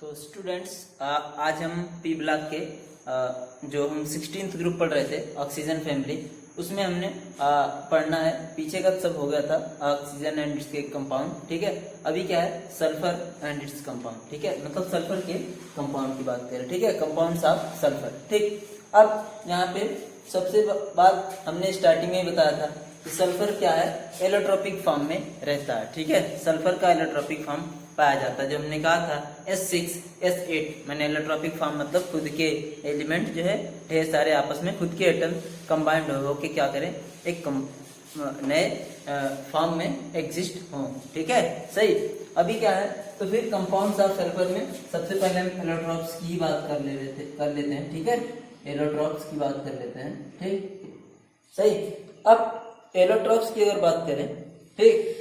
तो स्टूडेंट्स आज हम पी ब्लॉक के जो हम 16th ग्रुप पढ़ रहे थे ऑक्सीजन फैमिली, उसमें हमने पढ़ना है। पीछे का सब हो गया था ऑक्सीजन एंड इसके कंपाउंड, ठीक है। अभी क्या है, सल्फर एंड इट्स कंपाउंड, ठीक है। मतलब सल्फर के कंपाउंड की बात करें, ठीक है, कंपाउंड्स ऑफ सल्फर, ठीक। अब यहाँ पे सबसे बात हमने स्टार्टिंग में बताया था कि सल्फर क्या है, एलोट्रोपिक फॉर्म में रहता है, ठीक है। सल्फर का एलोट्रोपिक फॉर्म पाया जाता है। जो हमने कहा था S6 S8 मैंने एलोट्रोपिक फॉर्म मतलब खुद के एलिमेंट जो है ढेर सारे आपस में खुद के एटम कंबाइंड होके क्या करें, एक नए फॉर्म में एग्जिस्ट हो, ठीक है, सही। अभी क्या है, तो फिर कंपाउंड्स ऑफ सल्फर में सबसे पहले हम एलोट्रोप्स की बात कर लेते हैं, ठीक है। एलोट्रोप्स की बात कर लेते हैं, ठीक, सही। अब एलोट्रोप्स की अगर बात करें, ठीक,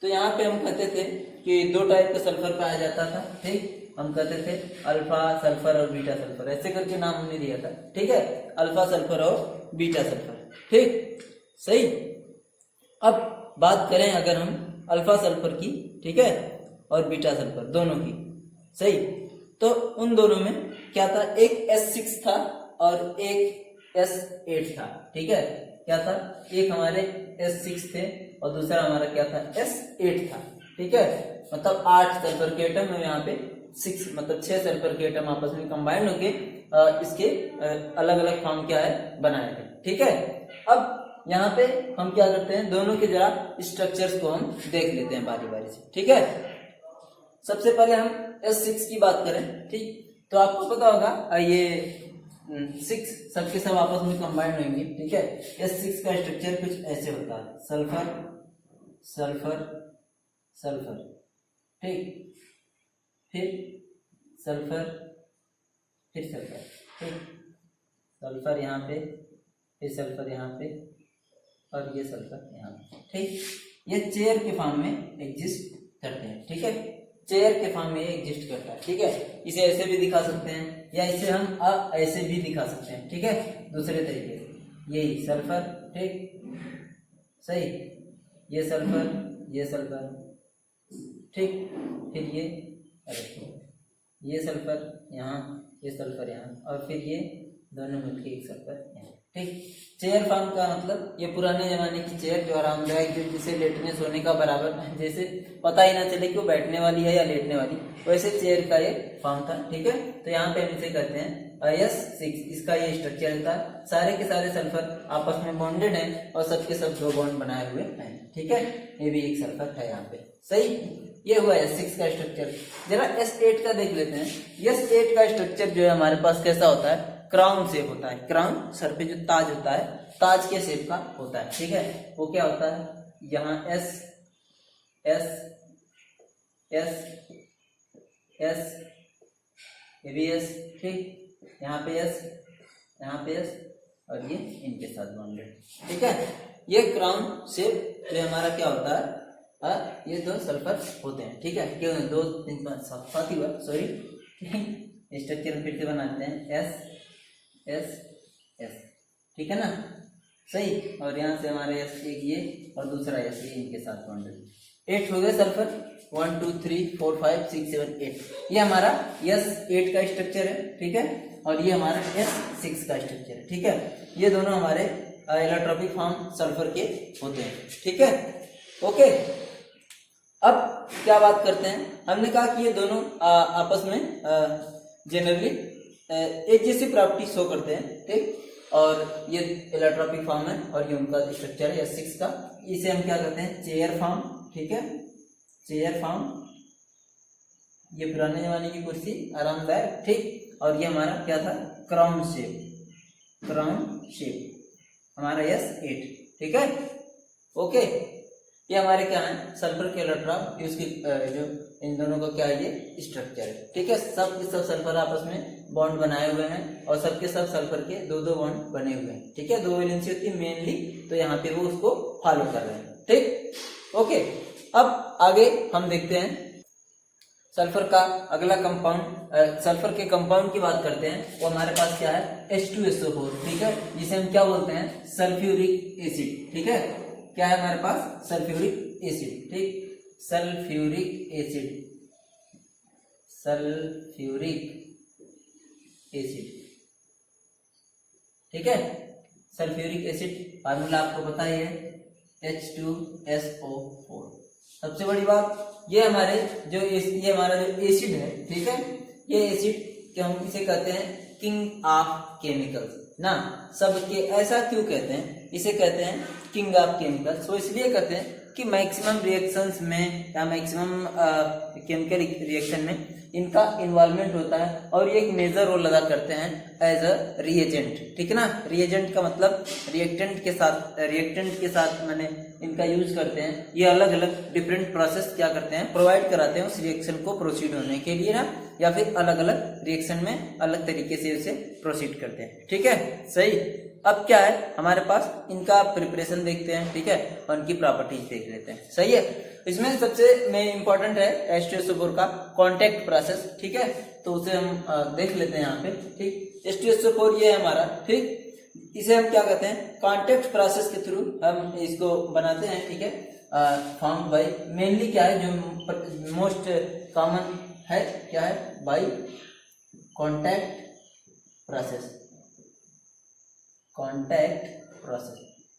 तो यहाँ पे हम कहते थे कि दो टाइप का सल्फर पाया जाता था, ठीक। हम कहते थे अल्फा सल्फर और बीटा सल्फर, ऐसे करके नाम हमने दिया था, ठीक है। अल्फा सल्फर और बीटा सल्फर, ठीक, सही। अब बात करें अगर हम अल्फा सल्फर की, ठीक है, और बीटा सल्फर दोनों की, सही। तो उन दोनों में क्या था, एक S6 था और एक S8 था, ठीक है। क्या था, एक हमारे S6 थे और दूसरा हमारा क्या था, S8 था, ठीक है। मतलब 8 सल्फर के एटम है यहाँ पे, 6 मतलब 6 सल्फर के एटम आपस में कंबाइंड होके इसके अलग अलग फॉर्म क्या है बनाए थे, ठीक है। अब यहाँ पे हम क्या करते हैं, दोनों के जरा स्ट्रक्चर्स को हम देख लेते हैं बारी बारी से, ठीक है। सबसे पहले हम S6 की बात करें, ठीक, तो आपको पता होगा ये 6 सबके सब आपस में कंबाइंड होंगे, ठीक है। S6 का स्ट्रक्चर कुछ ऐसे होता है, सल्फर सल्फर सल्फर, ठीक, फिर सल्फर, फिर सल्फर, ठीक, सल्फर यहाँ पे, फिर सल्फर यहाँ पे और ये सल्फर यहाँ पे, ठीक। ये चेयर के फॉर्म में एग्जिस्ट करते हैं, ठीक है। चेयर के फॉर्म में एग्जिस्ट करता है, ठीक है। इसे ऐसे भी दिखा सकते हैं या इसे हम ऐसे भी दिखा सकते हैं, ठीक है, दूसरे तरीके से। यही सल्फर, ठीक, सही, ये सल्फर, ठीक, फिर ये सल्फर यहाँ, ये सल्फर यहाँ, और फिर ये दोनों मिलकर एक सल्फर यहाँ, ठीक। चेयर फॉर्म का मतलब ये पुराने जमाने की चेयर जो आरामदायक, जो जिसे लेटने सोने का बराबर, जैसे पता ही ना चले कि वो बैठने वाली है या लेटने वाली, वैसे चेयर का ये फॉर्म था, ठीक है। तो यहाँ पे हम इसे कहते हैं S6, इसका ये स्ट्रक्चर रहता है। सारे के सारे सल्फर आपस में बॉन्डेड हैं और सबके सब दो बॉन्ड बनाए हुए हैं, ठीक है। ये भी एक सल्फर है यहाँ पे, सही। ये हुआ S6 का स्ट्रक्चर। जरा S8 का देख लेते हैं। S8 का स्ट्रक्चर जो है हमारे पास कैसा होता है, क्राउन शेप होता है। क्राउन, सर पे जो ताज होता है, ताज के शेप का होता है, ठीक है। वो क्या होता है, यहाँ S S S S, ये भी S, ठीक, यहाँ पे S, यहाँ पे S, और ये इनके साथ बॉन्डेड, ठीक है। ये क्राउन शेप जो हमारा क्या होता है, ये दो सल्फर होते हैं, ठीक है। क्यों, 2 3 5 साथ ही हुआ, सॉरी। स्ट्रक्चर फिर से बनाते हैं, S S S, ठीक है ना, सही। और यहाँ से हमारे S एक ये और दूसरा S ये इनके साथ बॉन्डेड। 8 हो गए सल्फर, 1 2 3 4 5 6 7 8। ये हमारा S8 का स्ट्रक्चर है, ठीक है, और ये हमारा S6 का स्ट्रक्चर है, ठीक है। ये दोनों हमारे एलोट्रोपिक फॉर्म सल्फर के होते हैं, ठीक है, ओके। अब क्या बात करते हैं, हमने कहा कि ये दोनों आपस में जनरली एक जैसी प्रॉपर्टी शो करते हैं, ठीक। और ये एलोट्रोपिक फॉर्म है और ये उनका स्ट्रक्चर है S6 का। इसे हम क्या कहते हैं, चेयर फॉर्म, ठीक है, चेयर फॉर्म। ये पुराने जमाने की कुर्सी, आरामदायक, ठीक। और ये हमारा क्या था, क्राउन शेप, क्राउन शेप हमारा S8, ठीक है, ओके। ये हमारे क्या है, सल्फर के एलोट्रोप, उसकी जो इन दोनों का क्या है, ये स्ट्रक्चर है, ठीक है। सब के सब सल्फर आपस में बॉन्ड बनाए हुए हैं और सबके सब सल्फर के 2 बॉन्ड बने हुए हैं, ठीक है। 2 वैलेंसी होती है मेनली, तो यहाँ पे वो उसको फॉलो कर रहे हैं, ठीक, ओके। अब आगे हम देखते हैं सल्फर का अगला कंपाउंड। सल्फर के कंपाउंड की बात करते हैं, वो हमारे पास क्या है, H2SO4, ठीक है, जिसे हम क्या बोलते हैं, सल्फ्यूरिक एसिड, ठीक है। क्या है हमारे पास, सल्फ्यूरिक एसिड, ठीक, सल्फ्यूरिक एसिड, सल्फ्यूरिक एसिड। ठीक है, सल्फ्यूरिक एसिड फार्मूला आपको पता ही है, H2SO4। सबसे बड़ी बात ये हमारे जो ये हमारा जो एसिड है, ठीक है, ये एसिड के हम इसे कहते हैं किंग ऑफ केमिकल्स ना। सबके ऐसा क्यों कहते हैं, इसे कहते हैं किंग ऑफ केमिकल्स। वो इसलिए कहते हैं कि मैक्सिमम रिएक्शंस में या मैक्सिमम केमिकल रिएक्शन में इनका इन्वॉल्वमेंट होता है और ये एक मेजर रोल अदा करते हैं एज अ रिएजेंट। ठीक है ना, रिएजेंट का मतलब रिएक्टेंट के साथ मैंने इनका यूज करते हैं। ये अलग अलग डिफरेंट प्रोसेस क्या करते हैं, प्रोवाइड कराते हैं उस रिएक्शन को प्रोसीड होने के लिए ना, या फिर अलग अलग रिएक्शन में अलग तरीके से उसे प्रोसीड करते हैं। ठीक है, सही। अब क्या है हमारे पास, इनका प्रिपरेशन देखते हैं, ठीक है, और इनकी प्रॉपर्टीज देख लेते हैं। सही है, इसमें सबसे मेन इंपॉर्टेंट है H2SO4 का कांटेक्ट प्रोसेस। ठीक है, तो उसे हम देख लेते हैं यहाँ पे। ठीक, H2SO4 ये है हमारा, ठीक, इसे हम क्या कहते हैं, कांटेक्ट प्रोसेस के थ्रू हम इसको बनाते हैं। ठीक है, फाउंड बाय, मेनली क्या है जो मोस्ट कॉमन है, क्या है, बाय कांटेक्ट प्रोसेस।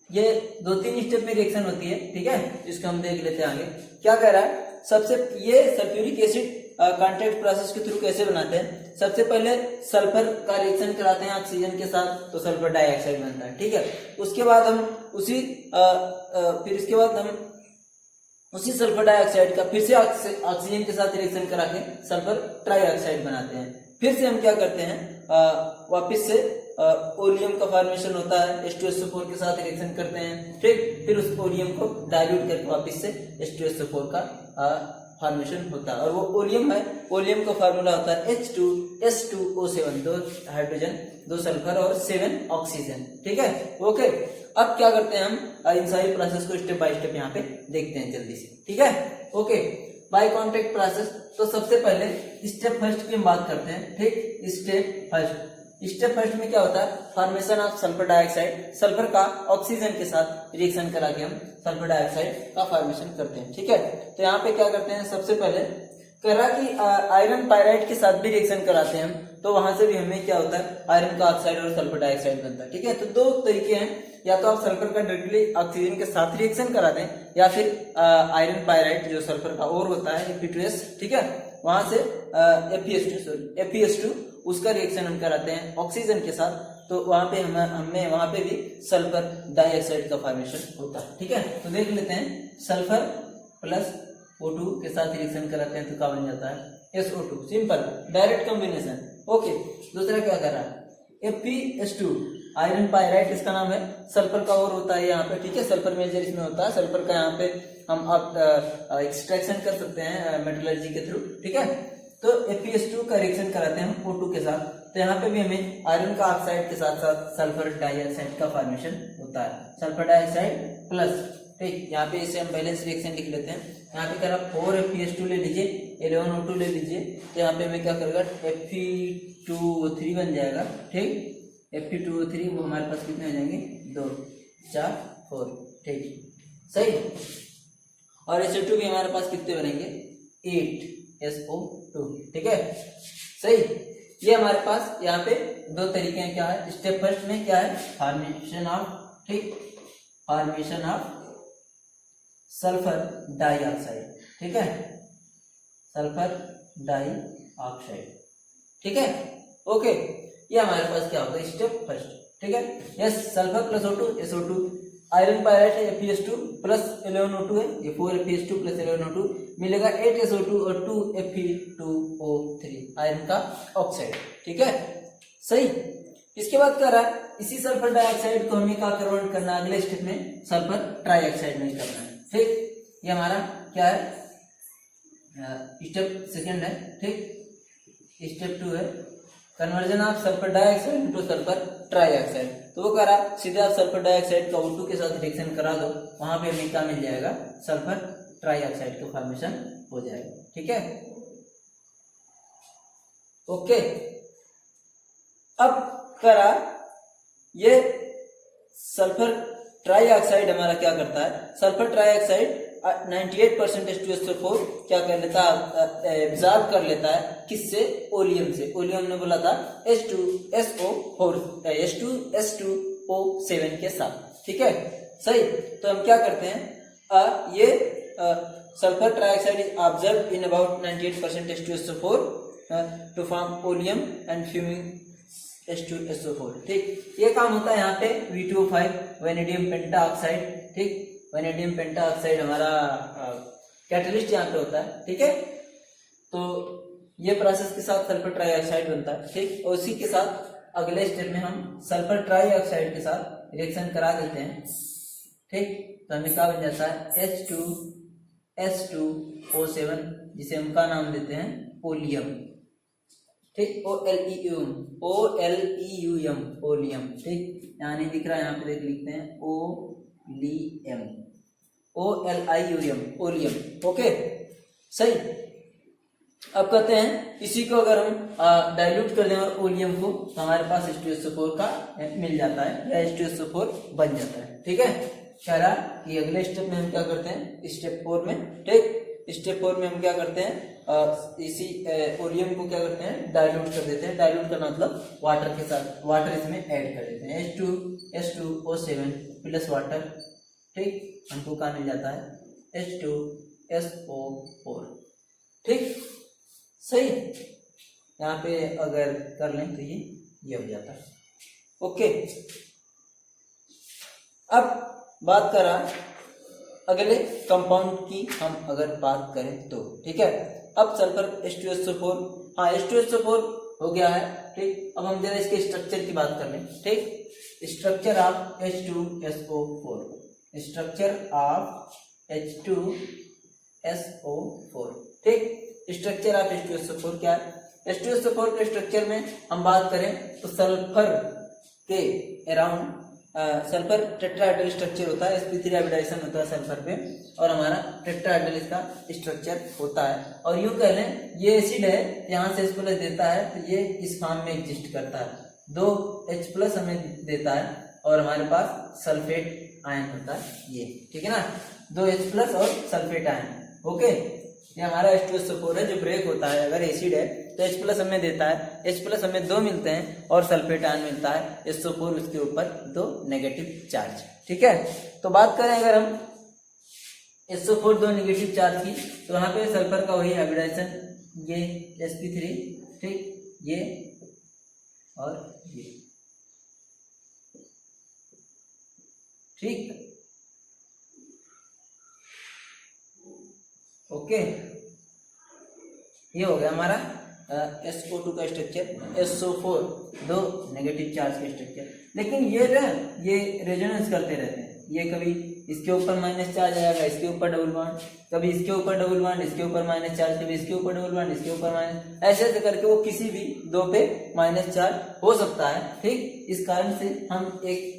ये 2-3 स्टेप में रिएक्शन होती है। ठीक है, इसको हम देख लेते हैं आगे क्या कह रहा है। सबसे ये सल्फ्यूरिक एसिड कांटेक्ट प्रोसेस के थ्रू कैसे बनाते हैं, सबसे पहले सल्फर का रिएक्शन कराते हैं ऑक्सीजन के साथ, तो सल्फर डाइऑक्साइड बनता है। ठीक है, उसके बाद हम उसी सल्फर डाइऑक्साइड का फिर से ऑक्सीजन के साथ रिएक्शन करा के सल्फर ट्राइऑक्साइड बनाते हैं। फिर से हम क्या करते हैं, वापस से ओलियम का फॉर्मेशन होता है, H2SO4 के साथ रिएक्शन करते हैं। ठीक, फिर उस ओलियम को डाइल्यूट करके वापस से H2SO4 का फॉर्मेशन होता है। और वो ओलियम है, ओलियम का फार्मूला होता है H2S2O7, 2 हाइड्रोजन 2 सल्फर और 7 ऑक्सीजन। ठीक है, ओके। अब क्या करते हैं हम, इन सारी प्रोसेस को स्टेप बाय स्टेप यहाँ पे देखते हैं जल्दी से। ठीक है, ओके। बाय कांटेक्ट प्रोसेस, तो सबसे पहले स्टेप फर्स्ट की हम बात करते हैं। ठीक, स्टेप फर्स्ट में क्या होता है, formation of sulphur dioxide, sulphur का ऑक्सीजन के साथ रिएक्शन करा के हम सल्फर डाइऑक्साइड का फॉर्मेशन करते हैं। ठीक है, तो यहाँ पे क्या करते हैं, सबसे पहले करा कि आयरन पायराइड के साथ भी रिएक्शन कराते हैं हम, तो वहां से भी हमें क्या होता है, आयरन का ऑक्साइड और सल्फर डाइऑक्साइड बनता है। ठीक है, तो 2 तरीके हैं, या तो आप सल्फर का डायरेक्टली ऑक्सीजन के साथ रिएक्शन करा दें, या फिर आयरन पायराइड जो सल्फर का और होता है Fe2S, ठीक है, वहां से FeS2 उसका रिएक्शन हम कराते हैं ऑक्सीजन के साथ, तो वहां पे हमें वहां पे भी सल्फर डाइऑक्साइड का फॉर्मेशन होता है। ठीक है, तो देख लेते हैं, सल्फर प्लस O2 के साथ रिएक्शन कराते हैं तो क्या बन जाता है, SO2, simple direct combination. Okay, दूसरा क्या कर रहा है, FeS2 आयरन पायराइट इसका नाम है, सल्फर का और होता है यहाँ पे। ठीक है, सल्फर मेजर इसमें होता है, सल्फर का यहाँ पे हम एक्सट्रैक्शन कर सकते हैं मेटलर्जी के थ्रू। ठीक है, तो FeS2 का रिएक्शन कराते हैं हम O2 के साथ, तो यहाँ पे भी हमें आयरन का ऑक्साइड के साथ साथ सल्फर डाइऑक्साइड का फॉर्मेशन होता है, सल्फर डाइऑक्साइड प्लस। ठीक, यहाँ पे इसे हम बैलेंस रिएक्शन लिख लेते हैं। यहाँ पे करा 4 FeS2 ले लीजिए, 11 O2 ले लीजिए, तो यहाँ पे हमें क्या करेगा, Fe2O3 बन जाएगा। ठीक, Fe2O3 वो हमारे पास कितने हो जाएंगे, 2 4 4। ठीक, सही। और SO2 भी हमारे पास कितने बनेंगे, 8 SO2। ठीक है, सही। ये हमारे पास यहाँ पे 2 तरीके हैं, क्या है, स्टेप फर्स्ट में क्या है, फॉर्मेशन ऑफ, ठीक, फॉर्मेशन ऑफ सल्फर डाइऑक्साइड। ठीक है, सल्फर डाइऑक्साइड। ठीक है, ओके। ये हमारे पास क्या होता है, स्टेप फर्स्ट। ठीक है, yes, sulphur plus O2 SO2, iron pyrite है FeS2 प्लस 11 O2 है, ये 4 FeS2 प्लस 11 O2 मिलेगा 8 SO2 और 2 Fe2O3 आयरन का ऑक्साइड। ठीक है, सही। इसके बाद क्या रहा, इसी सल्फर डाइऑक्साइड को हमें क्या कन्वर्ट करना है, अगले स्टेप में सल्फर ट्राइऑक्साइड में करना है। ठीक, ये हमारा क्या है, स्टेप सेकंड है। ठीक, स्टेप 2 है conversion of sulphur dioxide into sulphur trioxide. तो वो करा, सीधे आप सल्फर डाइऑक्साइड का O2 के साथ रिएक्शन करा दो, वहां पे हमें क्या मिल जाएगा, सल्फर ट्राइऑक्साइड का फॉर्मेशन हो जाएगा। ठीक है, ओके। अब करा, ये सल्फर ट्राइऑक्साइड हमारा क्या करता है, सल्फर ट्राइऑक्साइड 98% H2SO4 क्या कर लेता है, एब्जॉर्ब कर लेता है किससे, ओलियम से। ओलियम ने बोला था H2SO4 H2SO7 के साथ, ठीक है सही। तो हम क्या करते हैं, ये sulphur trioxide is observe in about 98% H2SO4 to form oleum and fuming H2SO4, ठीक। ये काम होता है यहाँ पे V2O5 वेनेडियम पेंटाऑक्साइड, ठीक। वेनेडियम पेंटाऑक्साइड हमारा कैटलिस्ट यहाँ पे होता है, ठीक है। तो ये प्रोसेस के साथ सल्फर ट्राइऑक्साइड बनता है, ठीक। और उसी के साथ अगले स्टेप में हम सल्फर ट्राइऑक्साइड के साथ रिएक्शन करा देते हैं, ठीक। तो हमें क्या बन जाता है, H2SO7, जिसे हम का नाम देते हैं ओलियम, ठीक। OLEUM ओलियम, ठीक। यहाँ नहीं दिख रहा है, यहाँ पे देख लिखते हैं OLIUM ओलियम, ओके सही। अब कहते हैं इसी को अगर हम डाइल्यूट कर दें और ओलियम को, तो हमारे पास H2SO4 का मिल जाता है या H2SO4 बन जाता है, ठीक है। कह रहा कि अगले स्टेप में हम क्या करते हैं, स्टेप 4 में, ठीक। स्टेप 4 में हम क्या करते हैं, इसी ओलियम को क्या करते हैं, डाइल्यूट कर देते हैं। डाइल्यूट करना मतलब वाटर के साथ, वाटर इसमें ऐड कर देते हैं, H2SO7 प्लस वाटर, ठीक। हमको क्या मिल जाता है, H2SO4, ठीक सही। यहाँ पे अगर कर लें तो ये हो जाता है, ओके। अब बात करा अगले कंपाउंड की, हम अगर बात करें तो, ठीक है। अब सल्फर H2SO4, हाँ H2SO4 हो गया है, ठीक। अब हम जरा इसके स्ट्रक्चर की बात कर लें, ठीक। Structure of H2SO4, structure of H2SO4, ठीक। स्ट्रक्चर ऑफ H2SO4 क्या है, H2SO4 के स्ट्रक्चर में हम बात करें तो सल्फर के अराउंड सल्फर टेट्राहेड्रल स्ट्रक्चर होता है, sp3 हाइब्रिडाइजेशन होता है सल्फर पे, और हमारा टेट्राहेड्रल इसका स्ट्रक्चर होता है। और यूं कह लें ये एसिड है, यहाँ से H+ देता है तो ये इस फॉर्म में एग्जिस्ट करता है, 2 H+ हमें देता है और हमारे पास सल्फेट आयन होता है ये, ठीक है ना, 2 H+ और सल्फेट आयन, ओके। ये हमारा H2SO4 है जो ब्रेक होता है, अगर एसिड है तो H+ हमें देता है, H+ हमें 2 मिलते हैं और सल्फेट आयन मिलता है, SO4 उसके ऊपर 2 नेगेटिव चार्ज, ठीक है। तो बात करें अगर हम SO4 2 नेगेटिव चार्ज की, तो यहाँ पे सल्फर का वही हाइब्रिडाइजेशन, ये sp3, ठीक, ये और ये, ठीक, ओके। ये हो गया हमारा SO2 का स्ट्रक्चर, SO4 2 नेगेटिव चार्ज का स्ट्रक्चर। लेकिन ये रेजोनेंस करते रहते हैं, ये कभी इसके ऊपर माइनस चार्ज आएगा, इसके ऊपर डबल बॉन्ड, कभी इसके ऊपर डबल बॉन्ड, इसके ऊपर माइनस चार्ज, कभी इसके ऊपर डबल बॉन्ड, इसके ऊपर माइनस, ऐसे करके वो किसी भी 2 पे माइनस चार्ज हो सकता है, ठीक। इस कारण से हम एक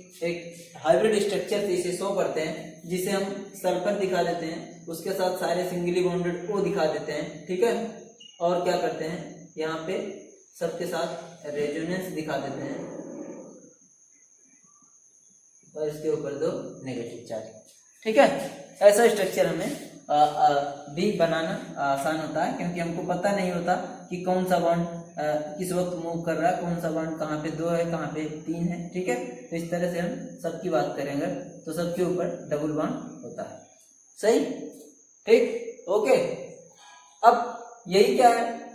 हाइब्रिड स्ट्रक्चर से इसे शो करते हैं, जिसे हम सल्फर दिखा देते हैं, उसके साथ सारे सिंगली बॉन्डेड O दिखा देते हैं, ठीक है। और क्या करते हैं, यहाँ पे सबके साथ रेजोनेंस दिखा देते हैं और इसके ऊपर 2 नेगेटिव चार्ज, ठीक है। ऐसा स्ट्रक्चर हमें भी बनाना आसान होता है, क्योंकि हमको पता नहीं होता कि कौन सा बॉन्ड किस वक्त मूव कर रहा है, कौन सा बॉन्ड कहाँ पे 2 है, कहाँ पे 3 है, ठीक है। तो इस तरह से हम सबकी बात करेंगे तो सबके ऊपर डबल बॉन्ड होता है, सही, ठीक, ओके। अब यही क्या है,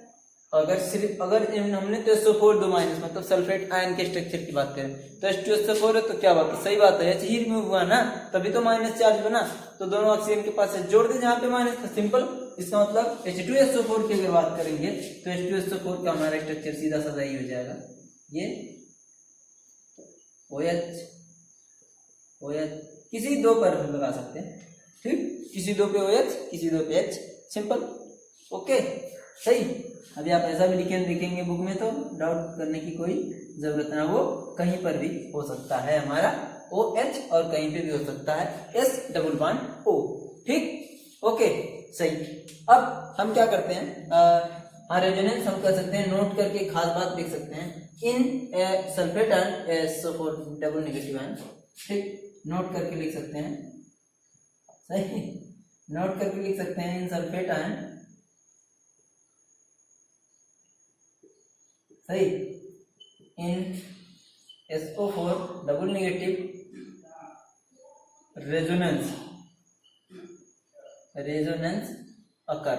अगर हमने तो SO4 2 माइनस मतलब सल्फेट आयन के स्ट्रक्चर की बात करें तो H2SO4 है, तो क्या बात है, सही बात है, H ही रिमूव हुआ ना, तभी तो माइनस चार्ज बना, तो दोनों ऑक्सीजन के पास जोड़ दे जहाँ पे माइनस था, सिंपल। इसका मतलब H2SO4 की अगर बात करेंगे तो H2SO4 का हमारा स्ट्रक्चर सीधा साधा ही हो जाएगा, ये OH किसी 2 पर लगा सकते हैं, ठीक, किसी 2 पे OH, किसी 2 पे H, सिंपल, ओके सही। अभी आप ऐसा भी देखेंगे बुक में, तो डाउट करने की कोई जरूरत ना, वो कहीं पर भी हो सकता है हमारा OH और कहीं पे भी हो सकता है S डबल बॉन्ड O, ठीक, ओके सही। अब हम क्या करते हैं, रेजोनेंस हम कर सकते हैं, नोट करके खास बात लिख सकते हैं, इन sulphate and SO4 double negative ion, ठीक, नोट करके लिख सकते हैं, सही। नोट करके लिख सकते हैं इन सल्फेट आयन, सही, इन SO4 डबल नेगेटिव रेजोनेंस अकर,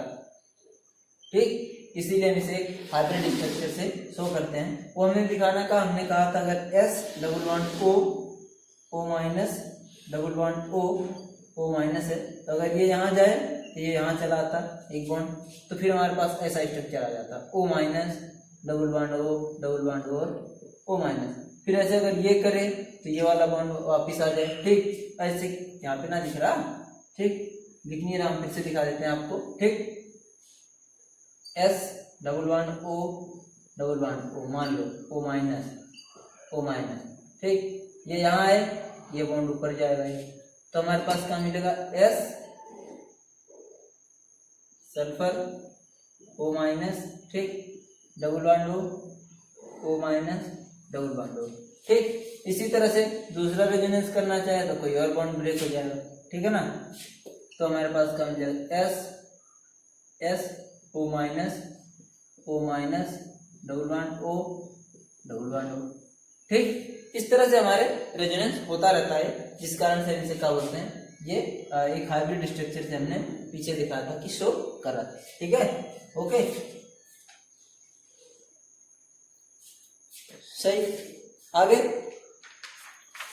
ठीक। इसीलिए हम इसे एक हाइब्रिड स्ट्रक्चर से शो करते हैं। वो हमने दिखाना का, हमने कहा था अगर S double bond O minus double bond O minus है, तो अगर ये यहाँ जाए तो ये यहाँ चला आता एक बॉन्ड, तो फिर हमारे पास ऐसा स्ट्रक्चर आ जाता O minus double bond O और O माइनस। फिर ऐसे अगर ये करे तो ये वाला बॉन्ड वापिस आ जाए, ठीक। ऐसे यहाँ पे ना दिख रहा, ठीक, दिख नहीं रहा, हम फिर से दिखा देते हैं आपको, ठीक। S डबल बॉन्ड O मान लो O माइनस, ठीक। ये यहाँ है, ये बॉन्ड ऊपर जाएगा, तो हमारे पास क्या मिलेगा, S सल्फर O माइनस, ठीक, double bond O minus double bond O, ठीक। इसी तरह से दूसरा रेजोनेंस करना चाहे तो कोई और बॉन्ड ब्रेक हो जाएगा, ठीक है ना। तो हमारे पास क्या मिल जाएगा, S O minus double bond O, ठीक। इस तरह से हमारे रेजोनेंस होता रहता है, जिस कारण से इसे क्या बोलते हैं, ये एक हाइब्रिड स्ट्रक्चर से हमने पीछे दिखाया था कि शो करा था, ठीक है, ओके, सही। आगे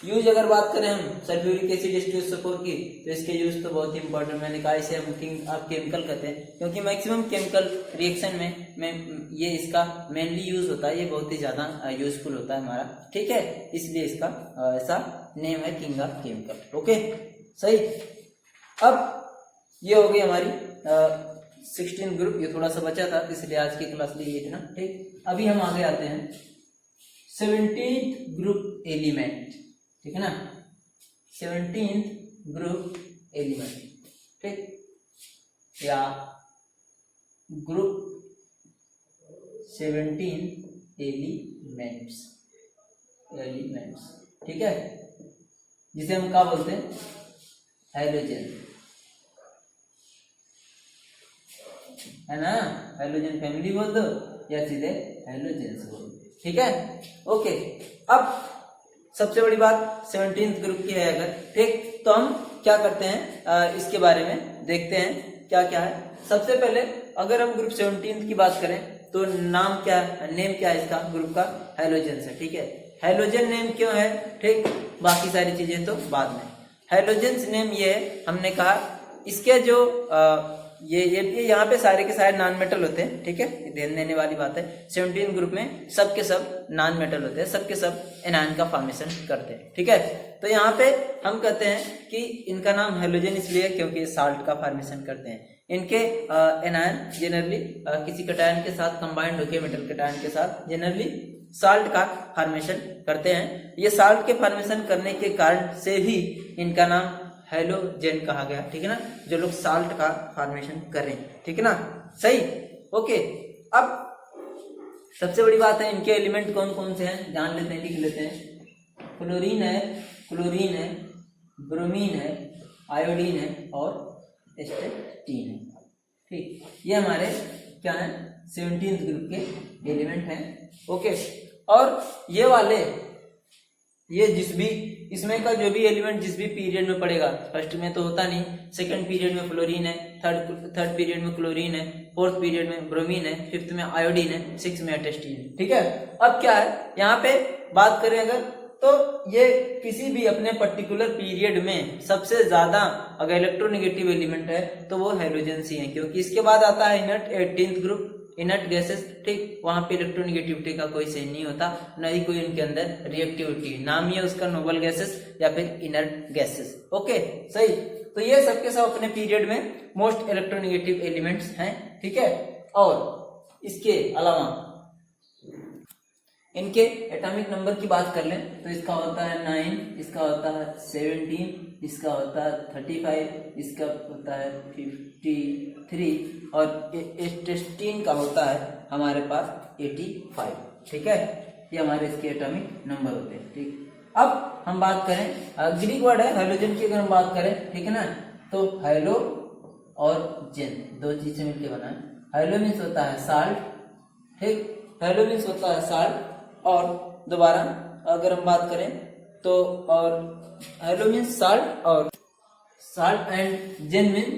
यूज अगर बात करें हम सल्फ्यूरिक एसिड H2SO4 की, तो इसके यूज तो बहुत ही इंपॉर्टेंट, मैंने कहा इसे हम केमिकल कहते हैं, क्योंकि मैक्सिमम केमिकल रिएक्शन में ये इसका मेनली यूज होता है, ये बहुत ही ज्यादा यूजफुल होता है हमारा, ठीक है, इसलिए इसका ऐसा नेम है किंग ऑफ केमिकल, ओके, सही। अब ये हो गई हमारी 16 ग्रुप, ये थोड़ा सा बचा था इसलिए आज की क्लास ली गई थी ना, ठीक। अभी हम आगे आते हैं 17th ग्रुप एलिमेंट, ठीक है ना, 17th ग्रुप एलिमेंट, ठीक, या ग्रुप 17 एलिमेंट्स, ठीक है, जिसे हम क्या बोलते हैं, हाइड्रोजन, है ना, हाइड्रोजन फैमिली बोल दो या सीधे हाइड्रोजन बोल दो, ठीक है, ओके। अब सबसे बड़ी बात 17th ग्रुप की है अगर, ठीक, तो हम क्या करते हैं, इसके बारे में देखते हैं क्या क्या है। सबसे पहले अगर हम ग्रुप 17th की बात करें तो नेम क्या है इसका ग्रुप का, हाइड्रोजन से, ठीक है। हाइड्रोजन नेम क्यों है, ठीक, बाकी सारी चीजें तो बाद में। हाइड्रोजन नेम ये है, हमने कहा इसके जो ये यहाँ पे सारे के सारे नॉन मेटल होते हैं, ठीक है, ध्यान देने वाली बात है। 17 ग्रुप में सब के सब नॉन मेटल होते हैं, सब के सब एनायन का फॉर्मेशन करते हैं, ठीक है। तो यहाँ पे हम कहते हैं कि इनका नाम हाइड्रोजन इसलिए क्योंकि साल्ट का फॉर्मेशन करते हैं। इनके एनायन जनरली किसी कैटायन के साथ कंबाइंड होकर मेटल कैटायन के साथ जनरली साल्ट का फॉर्मेशन करते हैं। ये साल्ट के फॉर्मेशन करने के कारण से ही इनका नाम हैलोजेन कहा गया, ठीक है ना, जो लोग साल्ट का फॉर्मेशन करें, ठीक है ना, सही, ओके। अब सबसे बड़ी बात है इनके एलिमेंट कौन कौन से हैं, जान लेते हैं, लिख लेते हैं। फ्लोरीन है, क्लोरीन है, ब्रोमीन है, आयोडीन है और एस्टेटीन है, ठीक। ये हमारे क्या है 17th ग्रुप के एलिमेंट हैं, ओके। और ये वाले ये जिस भी इसमें का जो भी एलिमेंट जिस भी पीरियड में पड़ेगा, फर्स्ट में तो होता नहीं, सेकंड पीरियड में फ्लोरीन है, थर्ड पीरियड में क्लोरीन है, फोर्थ पीरियड में ब्रोमीन है, फिफ्थ में आयोडीन है, सिक्स्थ में एस्टेटीन है, ठीक है। अब क्या है यहाँ पे बात करें अगर, तो ये किसी भी अपने पर्टिकुलर पीरियड में सबसे ज्यादा अगर इलेक्ट्रोनेगेटिव एलिमेंट है तो वो हाइड्रोजन ही है, क्योंकि इसके बाद आता है inert 18th group, inert gases, ठीक। वहां पे इलेक्ट्रोनेगेटिविटी का कोई सेन नहीं होता, न ही कोई उनके अंदर रिएक्टिविटी, नाम ही है उसका नोबल गैसेस या फिर इनर्ट गैसेस, ओके, सही। तो ये सबके सब अपने पीरियड में मोस्ट इलेक्ट्रोनेगेटिव एलिमेंट्स हैं, ठीक है। और इसके अलावा इनके एटॉमिक नंबर की बात कर लें तो इसका होता है 9, इसका होता है 17, इसका होता है 35, इसका होता है 53 और एस्टेटीन का होता है हमारे पास 85, ठीक है। ये हमारे इसके एटॉमिक नंबर होते हैं, ठीक। अब हम बात करें ग्रीक वर्ड है हाइड्रोजन की, अगर हम बात करें, ठीक है ना, तो और जेन, दो चीज से मिलकर बना है। हाइलो मीन्स होता है साल्ट, ठीक, हाइलो मीन्स होता है साल्ट। और दोबारा अगर हम बात करें तो, और हाइलो मीन्स साल्ट, और salt and gen mean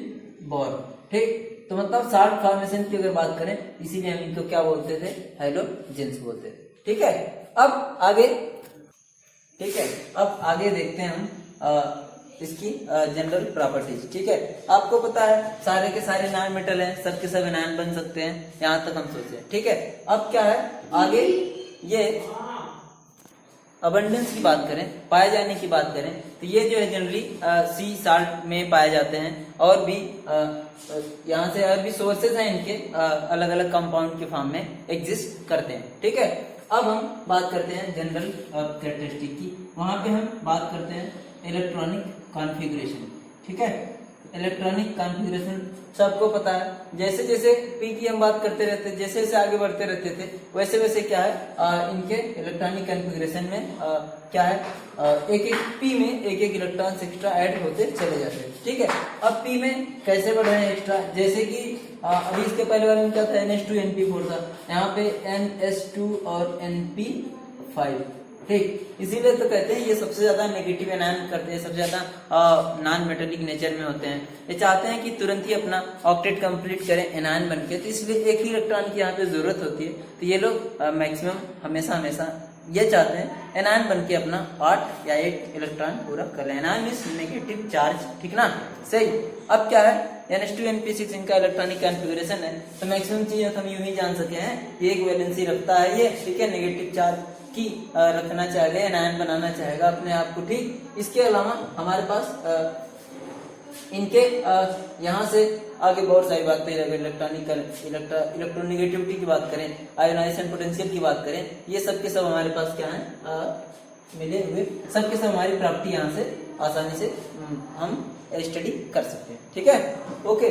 born, ठीक। तो मतलब साल्ट फॉर्मेशन की अगर बात करें, इसीलिए हम इनको क्या बोलते थे, हाइलोजेंस बोलते थे, ठीक है। अब आगे, ठीक है, अब आगे देखते हैं हम इसकी जनरल प्रॉपर्टीज, ठीक है। आपको पता है सारे के सारे नॉन मेटल हैं, सब के सब एनायन बन सकते हैं, यहाँ तक हम सोचे, ठीक है। अब क्या है आगे, ये अबंडेंस की बात करें, पाए जाने की बात करें, तो ये जो है जनरली सी साल्ट में पाए जाते हैं, और भी यहाँ से और भी सोर्सेज हैं इनके, अलग अलग कंपाउंड के फॉर्म में एग्जिस्ट करते हैं, ठीक है। अब हम बात करते हैं जनरल कैरेक्टरिस्टिक की, वहां पे हम बात करते हैं इलेक्ट्रॉनिक कॉन्फ़िगरेशन, ठीक है। इलेक्ट्रॉनिक कॉन्फ़िगरेशन सबको पता है, जैसे जैसे पी की हम बात करते रहते, जैसे जैसे आगे बढ़ते रहते थे, वैसे वैसे क्या है इनके इलेक्ट्रॉनिक कॉन्फ़िगरेशन में क्या है, एक एक पी में एक एक इलेक्ट्रॉन एक्स्ट्रा ऐड होते चले जाते हैं, ठीक है। अब पी में कैसे बढ़ रहे हैं एक्स्ट्रा, जैसे कि अभी इसके पहले वाले में क्या था, NH2NP4 था, यहाँ पे NS2 और NP5, ठीक। इसीलिए तो कहते हैं ये सबसे ज्यादा नेगेटिव एनायन करते हैं, सबसे ज्यादा नॉन मेटेलिक नेचर में होते हैं। ये चाहते हैं कि तुरंत ही अपना ऑक्टेट कंप्लीट करें एनायन बनके, तो इसलिए एक ही इलेक्ट्रॉन की यहाँ पे जरूरत होती है। तो ये लोग मैक्सिमम हमेशा हमेशा ये चाहते हैं एनायन बनके अपना 8 या 8 इलेक्ट्रॉन पूरा कर लें। एनायन मींस नेगेटिव चार्ज, ठीक ना, सही। अब क्या है, NH2NP6 इनका इलेक्ट्रॉनिक कॉन्फ़िगरेशन है, तो मैक्सिमम चीज हम यूं ही जान सके हैं, एक वैलेंसी रखता है ये, ठीक है, नेगेटिव चार्ज की रखना चाहेगा, एनायन बनाना चाहेगा अपने आप को, ठीक। इसके अलावा हमारे पास इनके यहाँ से आगे बहुत सारी बातें, अगर इलेक्ट्रोनेगेटिविटी की बात करें, आयोनाइजेशन पोटेंशियल की बात करें, ये सब के सब हमारे पास क्या है मिले हुए, सब के सब हमारी प्रॉपर्टी यहाँ से आसानी से हम स्टडी कर सकते हैं, ठीक है, ओके।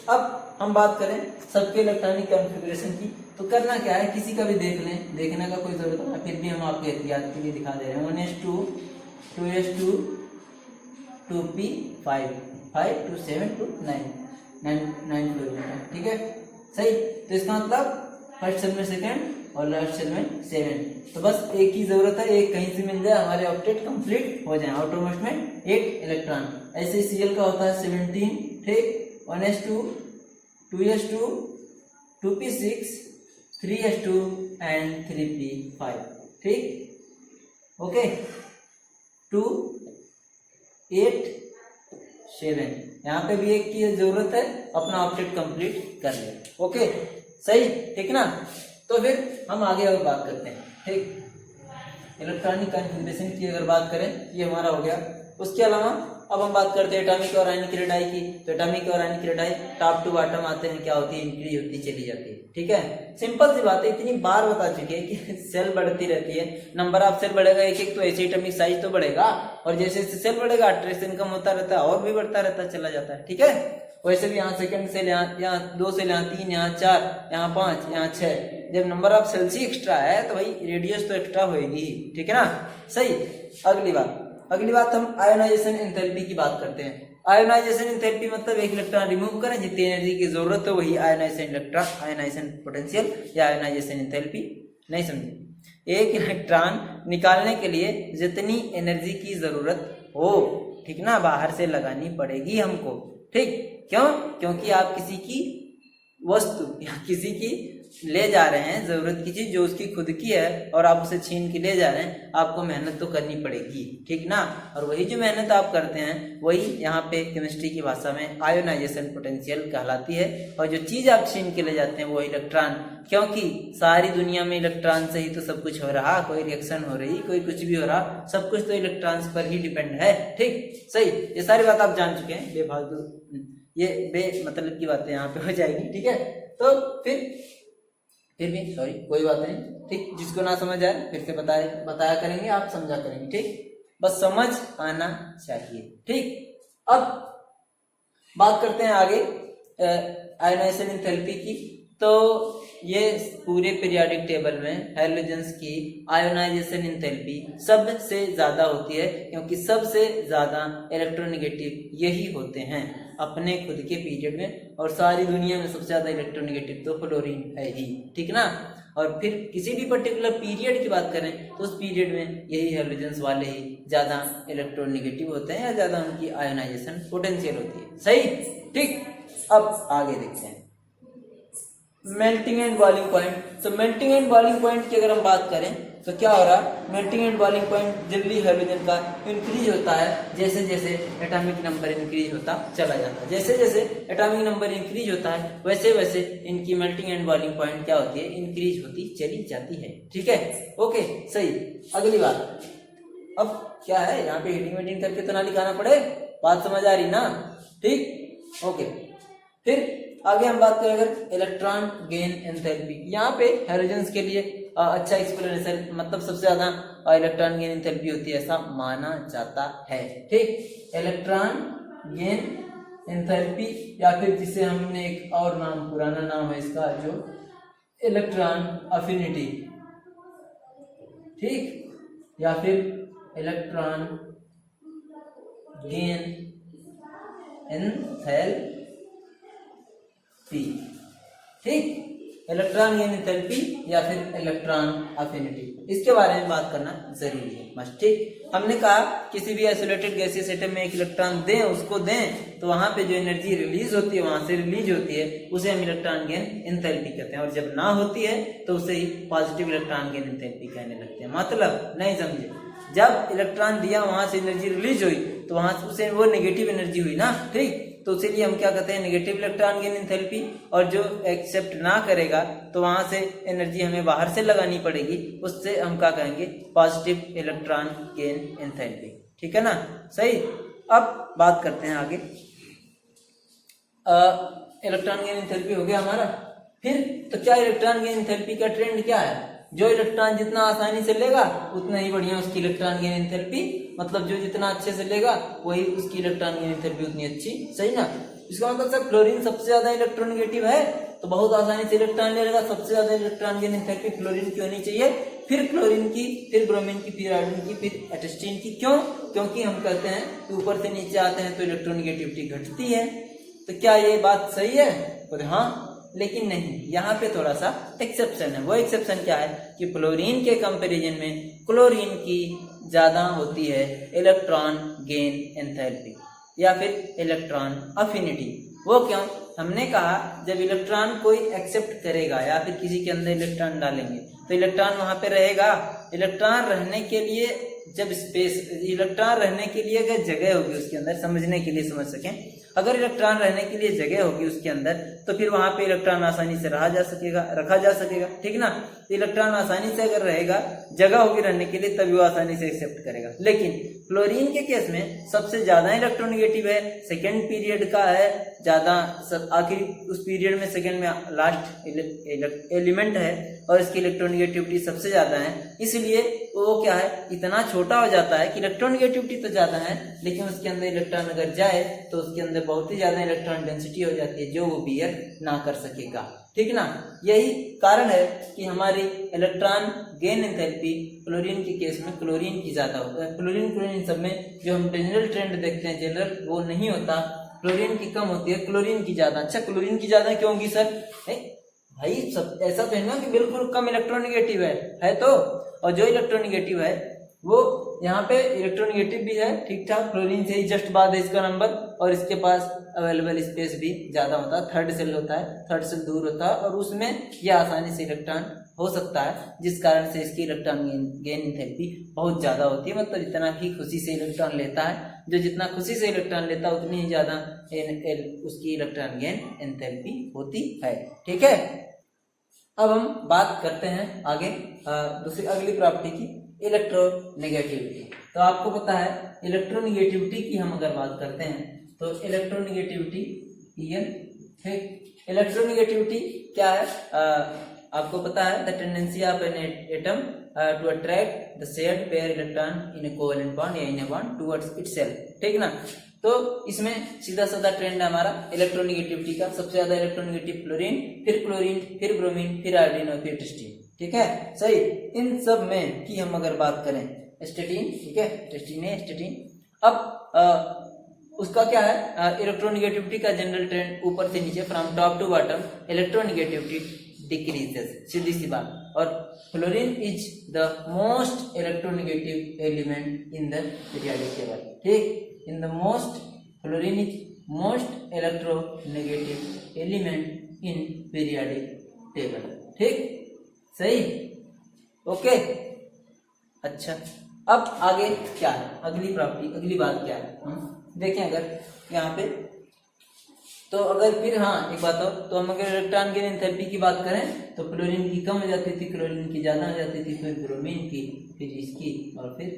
अब हम बात करें सबके इलेक्ट्रॉनिक कॉन्फ़िगरेशन की, तो करना क्या है, किसी का भी देख लें, देखने का कोई जरूरत नहीं, फिर भी हम आपके एहतियात के लिए दिखा दे रहे हैं। 1s2 2s2 2p5 5 to 7 to 9 kilometre, ठीक है, सही। तो इसका मतलब फर्स्ट सेल में सेकंड और लास्ट सेल में 7, तो बस एक ही जरूरत है, एक कहीं से मिल जाए, हमारे ऑक्टेट कंप्लीट हो जाए, आउटरमोस्ट में 8 इलेक्ट्रॉन। ऐसे Cl का होता है 17, ठीक, 1s2 2s2 2p6 3s2 and 3p5, ठीक, ओके। 2 8 7, यहाँ पे भी एक की जरूरत है, अपना ऑक्टेट कंप्लीट कर ले, ओके, सही, ठीक ना। तो फिर हम आगे और बात करते हैं, ठीक। इलेक्ट्रॉनिक कॉन्फ़िगरेशन की अगर बात करें, ये हमारा हो गया। उसके अलावा अब हम बात करते हैं एटॉमिक और आयनिक रेडाई की। तो एटॉमिक और आयनिक रेडाई टॉप टू बॉटम आते हैं, क्या होती है, इंक्रीज होती चली जाती है, ठीक है। सिंपल सी बात है, इतनी बार बता चुके हैं कि सेल बढ़ती रहती है, नंबर ऑफ सेल बढ़ेगा एक एक, तो ऐसे एटॉमिक साइज तो बढ़ेगा, और जैसे जैसे सेल बढ़ेगा अट्रैक्शन कम होता रहता है, और भी बढ़ता रहता चला जाता है, ठीक है। वैसे भी यहाँ सेकंड सेल, यहाँ 2 सेल, यहाँ 3, यहाँ 4, यहाँ 5, यहाँ 6, जब नंबर ऑफ सेल्स ही एक्स्ट्रा है तो भाई रेडियस तो एक्स्ट्रा होगी, ठीक है ना, सही। अगली बात हम आयोनाइजेशन एंथैल्पी की बात करते हैं। आयोनाइजेशन एंथैल्पी मतलब एक इलेक्ट्रॉन रिमूव करें, जितनी एनर्जी की जरूरत है वही आयोनाइजेशन पोटेंशियल या आयोनाइजेशन एंथैल्पी, नहीं समझे, एक इलेक्ट्रॉन निकालने के लिए जितनी एनर्जी की जरूरत हो, ठीक ना, बाहर से लगानी पड़ेगी हमको, ठीक। क्यों, क्योंकि आप किसी की वस्तु या किसी की ले जा रहे हैं, जरूरत की चीज जो उसकी खुद की है, और आप उसे छीन के ले जा रहे हैं, आपको मेहनत तो करनी पड़ेगी, ठीक ना। और वही जो मेहनत आप करते हैं वही यहाँ पे केमिस्ट्री की भाषा में आयोनाइजेशन पोटेंशियल कहलाती है। और जो चीज आप छीन के ले जाते हैं वो इलेक्ट्रॉन, क्योंकि सारी दुनिया में इलेक्ट्रॉन से ही तो सब कुछ हो रहा, कोई रिएक्शन हो रही, कोई कुछ भी हो रहा, सब कुछ तो इलेक्ट्रॉन्स पर ही डिपेंड है, ठीक, सही। ये सारी बात आप जान चुके हैं, बेफालतू ये मतलब की बातें यहाँ पे हो जाएगी, ठीक है। तो फिर भी सॉरी, कोई बात नहीं, ठीक। जिसको ना समझ आए फिर से बताया करेंगे, आप समझा करेंगे, ठीक, बस समझ आना चाहिए, ठीक। अब बात करते हैं आगे आयोनाइजेशन एंथैल्पी की। तो ये पूरे पीरियोडिक टेबल में हैलोजेंस की आयोनाइजेशन एंथैल्पी सबसे ज्यादा होती है, क्योंकि सबसे ज्यादा इलेक्ट्रोनेगेटिव यही होते हैं, अपने खुद के पीरियड में, और सारी दुनिया में सबसे ज्यादा इलेक्ट्रोनेगेटिव तो फ्लोरीन है ही, ठीक ना। और फिर किसी भी पर्टिकुलर पीरियड की बात करें तो उस पीरियड में यही हैलोजेंस वाले ही ज्यादा इलेक्ट्रोनेगेटिव होते हैं या ज्यादा उनकी आयोनाइजेशन पोटेंशियल होती है, सही, ठीक। अब आगे देखते हैं मेल्टिंग एंड बॉइलिंग पॉइंट। तो मेल्टिंग एंड बॉइलिंग पॉइंट की अगर हम बात करें तो क्या हो रहा है, melting and boiling point generally hydrogen का इंक्रीज होता है जैसे जैसे एटॉमिक नंबर इंक्रीज होता चला जाता है। जैसे जैसे एटॉमिक नंबर इंक्रीज होता है वैसे वैसे इनकी मेल्टिंग एंड बॉइलिंग पॉइंट क्या होती है, इंक्रीज होती चली जाती है, ठीक है, ओके, सही। अगली बात, अब क्या है यहाँ पे हीटिंग वीटिंग करके तो ना लिखाना पड़े, बात समझ आ रही ना, ठीक, ओके। फिर आगे हम बात करें अगर इलेक्ट्रॉन गेन एंथैल्पी, यहाँ पे हैलोजेंस के लिए अच्छा एक्सप्लेनेशन, मतलब सबसे ज्यादा इलेक्ट्रॉन गेन एंथैल्पी होती है ऐसा माना जाता है, ठीक। इलेक्ट्रॉन गेन एंथैल्पी या फिर जिसे हमने एक और नाम, पुराना नाम है इसका जो इलेक्ट्रॉन अफिनिटी, ठीक, या फिर इलेक्ट्रॉन गेन एंथैल्पी, ठीक, इलेक्ट्रॉन गेन एंथैल्पी या फिर इलेक्ट्रॉन अफिनिटी, इसके बारे में बात करना जरूरी है मस्ट, ठीक। हमने कहा किसी भी आइसोलेटेड गैसियस एटम में एक इलेक्ट्रॉन दें, उसको दें तो वहां पे जो एनर्जी रिलीज होती है, वहां से रिलीज होती है, उसे हम इलेक्ट्रॉन गेन एंथैल्पी कहते हैं, और जब ना होती है तो उसे ही पॉजिटिव इलेक्ट्रॉन गेन एंथैल्पी कहने लगते हैं। मतलब नहीं समझे, जब इलेक्ट्रॉन दिया वहां से एनर्जी रिलीज हुई तो वहां से उसे वो नेगेटिव एनर्जी हुई ना, ठीक, तो इसीलिए हम क्या कहते हैं, नेगेटिव इलेक्ट्रॉन गेन एंथैल्पी। और जो एक्सेप्ट ना करेगा तो वहां से एनर्जी हमें बाहर से लगानी पड़ेगी, उससे हम क्या कहेंगे, पॉजिटिव इलेक्ट्रॉन गेन एंथैल्पी, ठीक है ना, सही। अब बात करते हैं आगे, इलेक्ट्रॉन गेन एंथैल्पी हो गया हमारा। फिर तो क्या इलेक्ट्रॉन गेन एंथैल्पी का ट्रेंड क्या है, जो इलेक्ट्रॉन जितना आसानी से लेगा उतना ही बढ़िया उसकी इलेक्ट्रॉन गेन एंथैल्पी, मतलब जो जितना अच्छे से लेगा वही उसकी इलेक्ट्रॉन गेन एंथैल्पी उतनी अच्छी, सही ना। इसका मतलब सर क्लोरीन सबसे ज्यादा इलेक्ट्रोनेगेटिव है तो बहुत आसानी से इलेक्ट्रॉन ले लेगा, सबसे ज्यादा इलेक्ट्रॉन गेन एंथैल्पी क्लोरीन की होनी चाहिए, फिर क्लोरीन की, फिर ब्रोमीन की, फिर आयोडीन की, फिर एटोस्टीन की। क्यों? क्योंकि हम कहते हैं कि ऊपर से नीचे आते हैं तो इलेक्ट्रोनेगेटिविटी घटती है। तो क्या ये बात सही है? तो हाँ, लेकिन नहीं, यहाँ पे थोड़ा सा एक्सेप्शन है। वो एक्सेप्शन क्या है कि फ्लोरीन के कंपैरिजन में क्लोरीन की ज्यादा होती है इलेक्ट्रॉन गेन एंथैल्पी या फिर इलेक्ट्रॉन अफिनिटी। वो क्यों? हमने कहा जब इलेक्ट्रॉन कोई एक्सेप्ट करेगा या फिर किसी के अंदर इलेक्ट्रॉन डालेंगे तो इलेक्ट्रॉन वहां पे रहेगा। इलेक्ट्रॉन रहने के लिए जब स्पेस, इलेक्ट्रॉन रहने के लिए अगर जगह होगी उसके अंदर, समझने के लिए समझ सकें, अगर इलेक्ट्रॉन रहने के लिए जगह होगी उसके अंदर तो फिर वहां पे इलेक्ट्रॉन आसानी से रखा जा सकेगा, ठीक ना। तो इलेक्ट्रॉन आसानी से अगर रहेगा, जगह होगी रहने के लिए, तभी वो आसानी से एक्सेप्ट करेगा। लेकिन फ्लोरीन के केस में सबसे ज्यादा इलेक्ट्रोनेगेटिव है, सेकेंड पीरियड का है ज्यादा, आखिर उस पीरियड में सेकेंड में लास्ट एलिमेंट है और इसकी इलेक्ट्रोनेगेटिविटी सबसे ज्यादा है। इसलिए वो क्या है, इतना छोटा हो जाता है कि इलेक्ट्रोनेगेटिविटी तो ज्यादा है लेकिन उसके अंदर इलेक्ट्रॉन अगर जाए तो उसके अंदर बहुत ही ज्यादा इलेक्ट्रॉन डेंसिटी हो जाती है जो वो बियर ना कर सकेगा, ठीक ना। यही कारण है कि हमारी इलेक्ट्रॉन गेन एंथैल्पी क्लोरीन के केस में क्लोरीन की ज्यादा होता है। क्लोरीन सब में जो हम जनरल ट्रेंड देखते हैं, जनरल वो नहीं होता, क्लोरीन की कम होती है, क्लोरीन की ज्यादा। अच्छा, क्लोरीन की ज्यादा क्यों होगी सर? भाई सब ऐसा तो है ना कि बिल्कुल कम इलेक्ट्रोनेगेटिव है तो, और जो इलेक्ट्रोनेगेटिव है वो यहाँ पे इलेक्ट्रोनेगेटिव भी है ठीक ठाक, क्लोरीन से ही जस्ट बाद है इसका नंबर, और इसके पास अवेलेबल स्पेस भी ज्यादा होता है, थर्ड सेल होता है, थर्ड सेल दूर होता है और उसमें ये आसानी से इलेक्ट्रॉन हो सकता है, जिस कारण से इसकी इलेक्ट्रॉन गेन एंथैल्पी बहुत ज्यादा होती है। मतलब इतना ही खुशी से इलेक्ट्रॉन लेता है, जो जितना खुशी से इलेक्ट्रॉन लेता है उतनी ही ज्यादा उसकी इलेक्ट्रॉन गेन एंथैल्पी होती है, ठीक है। अब हम बात करते हैं आगे दूसरी अगली प्रॉपर्टी की, इलेक्ट्रोनेगेटिविटी। तो आपको पता है इलेक्ट्रोनेगेटिविटी की हम अगर बात करते हैं तो इलेक्ट्रोनेगेटिविटी इलेक्ट्रोनेगेटिविटी क्या है? आपको पता है the tendency of an atom to attract the shared pair electron in a covalent bond या in a bond towards itself, ठीक ना। तो इसमें सीधा साधा ट्रेंड है हमारा इलेक्ट्रोनेगेटिविटी का। सबसे ज्यादा इलेक्ट्रोनेगेटिव क्लोरीन, फिर ब्रोमीन, फिर आयोडीन और फिर एटोस्टीन, ठीक है, सही। इन सब में की हम अगर बात करें, एस्टेटीन, ठीक है, एस्टेटीन। अब उसका क्या है, इलेक्ट्रोनेगेटिविटी का जनरल ट्रेंड ऊपर से नीचे from top to bottom electronegativity decreases, सीधी सी बात। और fluorine is the most electronegative element in the periodic table, ठीक, in the most, fluorine is most electronegative element in periodic table, ठीक, सही, ओके। अच्छा, अब आगे क्या है, अगली प्रॉपर्टी, अगली बात क्या है, देखें अगर यहाँ पे, तो अगर फिर हाँ एक बात और, तो हम अगर इलेक्ट्रॉन गेन एंथैल्पी की बात करें तो फ्लोरीन की कम हो जाती थी, क्लोरीन की ज्यादा हो जाती थी, फिर ब्रोमीन की, फिर इसकी, और फिर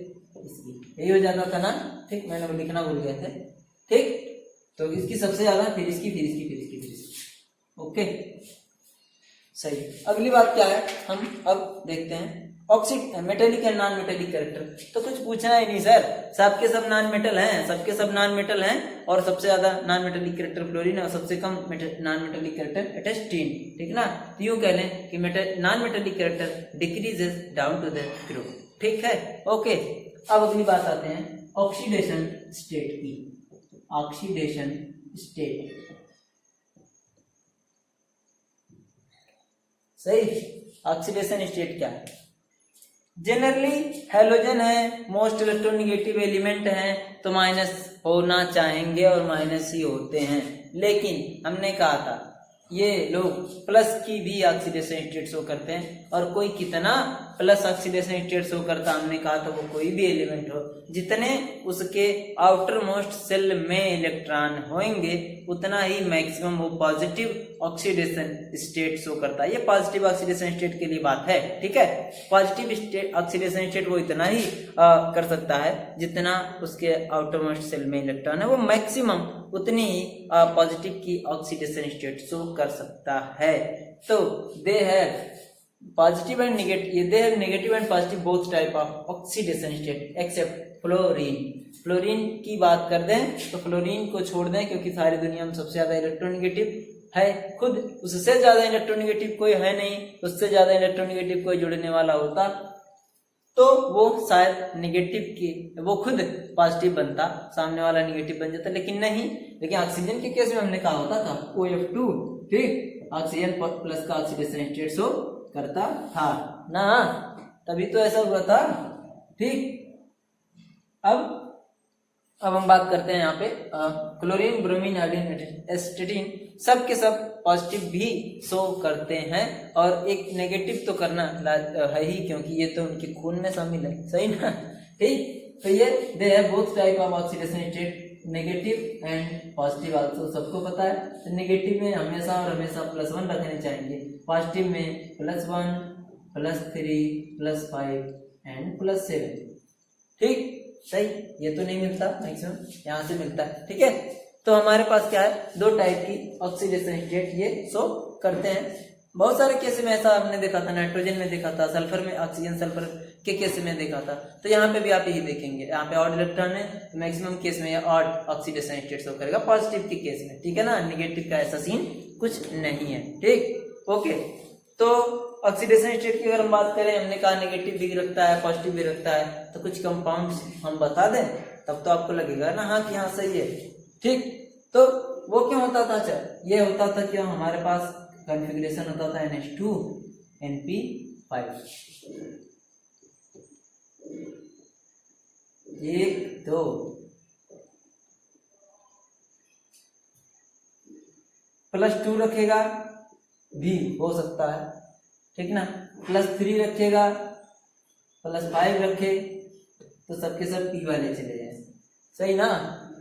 इसकी, यही हो जाता था ना, ठीक, मैंने वो लिखना भूल गए थे, ठीक, तो इसकी सबसे ज्यादा, फिर इसकी, फिर इसकी, फिर इसकी, फिर इसकी, ओके, सही। अगली बात क्या है, हम अब देखते हैं oxide metallic and non metallic character. तो कुछ पूछना ही नहीं सर, सबके सब नॉन मेटल हैं, सबके सब नॉन मेटल हैं, और सबसे ज्यादा नॉन मेटेलिक कैरेक्टर फ्लोरीन और सबसे कम नॉन मेटेलिक कैरेक्टर एटेस्टीन, ठीक ना। तो यूं कह लें कि non metallic character decreases down to the group, ठीक है, ओके। अब अगली बात आते हैं ऑक्सीडेशन स्टेट की, ऑक्सीडेशन स्टेट, सही। ऑक्सीडेशन स्टेट क्या है, जनरली हैलोजन है, मोस्ट इलेक्ट्रोनेगेटिव एलिमेंट है, तो माइनस होना चाहेंगे और माइनस ही होते हैं, लेकिन हमने कहा था ये लोग प्लस की भी ऑक्सीडेशन स्टेट शो करते हैं, और कोई कितना प्लस ऑक्सीडेशन स्टेट शो करता, हमने कहा था वो कोई भी एलिमेंट हो, जितने उसके आउटर मोस्ट सेल में इलेक्ट्रॉन होंगे उतना ही मैक्सिमम वो पॉजिटिव ऑक्सीडेशन स्टेट शो करता है। ये पॉजिटिव ऑक्सीडेशन स्टेट के लिए बात है, ठीक है। पॉजिटिव ऑक्सीडेशन स्टेट वो इतना ही कर सकता है जितना उसके आउटर मोस्ट सेल में इलेक्ट्रॉन है, वो मैक्सिमम उतनी ही पॉजिटिव की ऑक्सीडेशन स्टेट शो कर सकता है। तो they have positive and negative, they have negative and positive both type of oxidation state except fluorine. Fluorine की बात कर दें तो फ्लोरीन को छोड़ दें, क्योंकि सारी दुनिया में सबसे ज्यादा इलेक्ट्रोनेगेटिव है, खुद उससे ज्यादा इलेक्ट्रोनेगेटिव कोई है नहीं, उससे ज्यादा इलेक्ट्रोनेगेटिव कोई जुड़ने वाला होता तो वो शायद नेगेटिव की, वो खुद पॉजिटिव बनता, सामने वाला नेगेटिव बन जाता, लेकिन नहीं। लेकिन ऑक्सीजन के केस में हमने कहा होता था OF2, ठीक, ऑक्सीजन प्लस का ऑक्सीडेशन स्टेट शो करता था ना, तभी तो ऐसा हुआ था, ठीक। अब हम बात करते हैं यहाँ पे क्लोरीन, ब्रोमीन, आयोडीन, एस्टेटिन सब के सब पॉजिटिव भी शो करते हैं, और एक नेगेटिव तो करना है ही, क्योंकि ये तो उनके खून में शामिल है, सही ना, ठीक। तो ये they have both type of oxidation state, negative and positive also, सबको पता है। तो नेगेटिव में हमेशा और हमेशा +1 रखने चाहिए, पॉजिटिव में +1, +3, +5 एंड +7, ठीक, सही। ये तो नहीं मिलता, मैक्सिमम यहाँ से मिलता है, ठीक है। तो हमारे पास क्या है, दो टाइप की ऑक्सीडेशन स्टेट ये शो करते हैं। बहुत सारे केस में ऐसा हमने देखा था, नाइट्रोजन में देखा था, सल्फर में, ऑक्सीजन सल्फर के केस में देखा था। तो यहाँ पे भी आप यही देखेंगे, यहाँ पे ऑड इलेक्ट्रॉन है, मैक्सिमम केस में ऑड ऑक्सीडेशन स्टेट शो करेगा पॉजिटिव के केस में, ठीक है ना। नेगेटिव का ऐसा सीन कुछ नहीं है, ठीक, ओके। तो ऑक्सीडेशन स्टेट की अगर हम बात करें, हमने कहा नेगेटिव भी रखता है, पॉजिटिव भी रखता है, तो कुछ कंपाउंड्स हम बता दें तब तो आपको लगेगा ना हाँ कि हाँ सही है, ठीक। तो वो क्यों होता था, अच्छा ये होता था क्यों, हमारे पास कॉन्फ़िगरेशन होता था NH2 NP5, 1 2 +2 रखेगा भी हो सकता है, ठीक ना, +3 रखेगा, +5 रखे तो सबके सब P वाले चले जाएंगे, सही ना।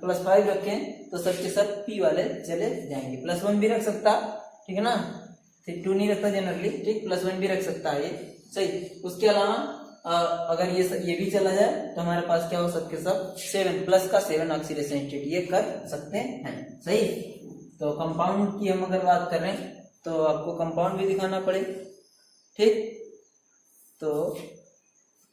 +5 रखें तो सबके सब P वाले चले जाएंगे। +1 भी रख सकता, ठीक है ना, 2 नहीं रखता जनरली, ठीक, +1 भी रख सकता है ये, सही। उसके अलावा अगर ये भी चला जाए तो हमारे पास क्या हो, सबके सब 7 प्लस का 7 ऑक्सीडेशन स्टेट ये कर सकते हैं, सही। तो कंपाउंड की हम अगर बात करें तो आपको कंपाउंड भी दिखाना पड़े, ठीक। तो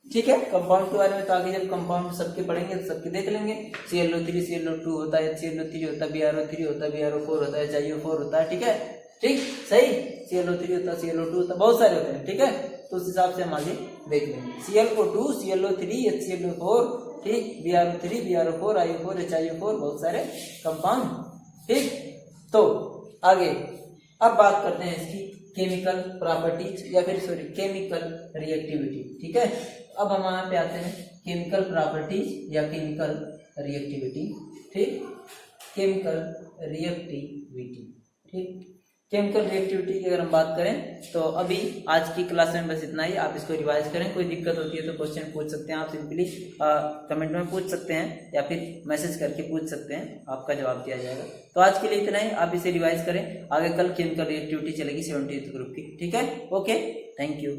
ठीक है, कंपाउंड के बारे में तो आगे जब कंपाउंड सबके पढ़ेंगे तो सबके देख लेंगे। ClO3 ClO2 होता है, HClO3 होता है, BrO3 होता है, BrO4 होता है, HiO4 होता है, ठीक है, ठीक, सही। ClO3 होता है, ClO2 होता है, बहुत सारे होते हैं, ठीक है। तो उस हिसाब से हम आगे देख लेंगे। ClO2, ClO3, HClO4, ठीक, BrO3, BrO4, IO4, HIO4, बहुत सारे कंपाउंड, ठीक। तो आगे अब बात करते हैं इसकी केमिकल प्रॉपर्टीज या फिर केमिकल रिएक्टिविटी, ठीक है। अब हम यहाँ पे आते हैं केमिकल प्रॉपर्टीज या केमिकल रिएक्टिविटी, ठीक, केमिकल रिएक्टिविटी, ठीक। केमिकल रिएक्टिविटी की अगर हम बात करें तो अभी आज की क्लास में बस इतना ही। आप इसको रिवाइज करें, कोई दिक्कत होती है तो क्वेश्चन पूछ सकते हैं आप, सिंपली कमेंट में पूछ सकते हैं या फिर मैसेज करके पूछ सकते हैं, आपका जवाब दिया जाएगा। तो आज के लिए इतना ही, आप इसे रिवाइज करें, आगे कल केमिकल रिएक्टिविटी चलेगी 70th ग्रुप की, ठीक है। Okay, thank you.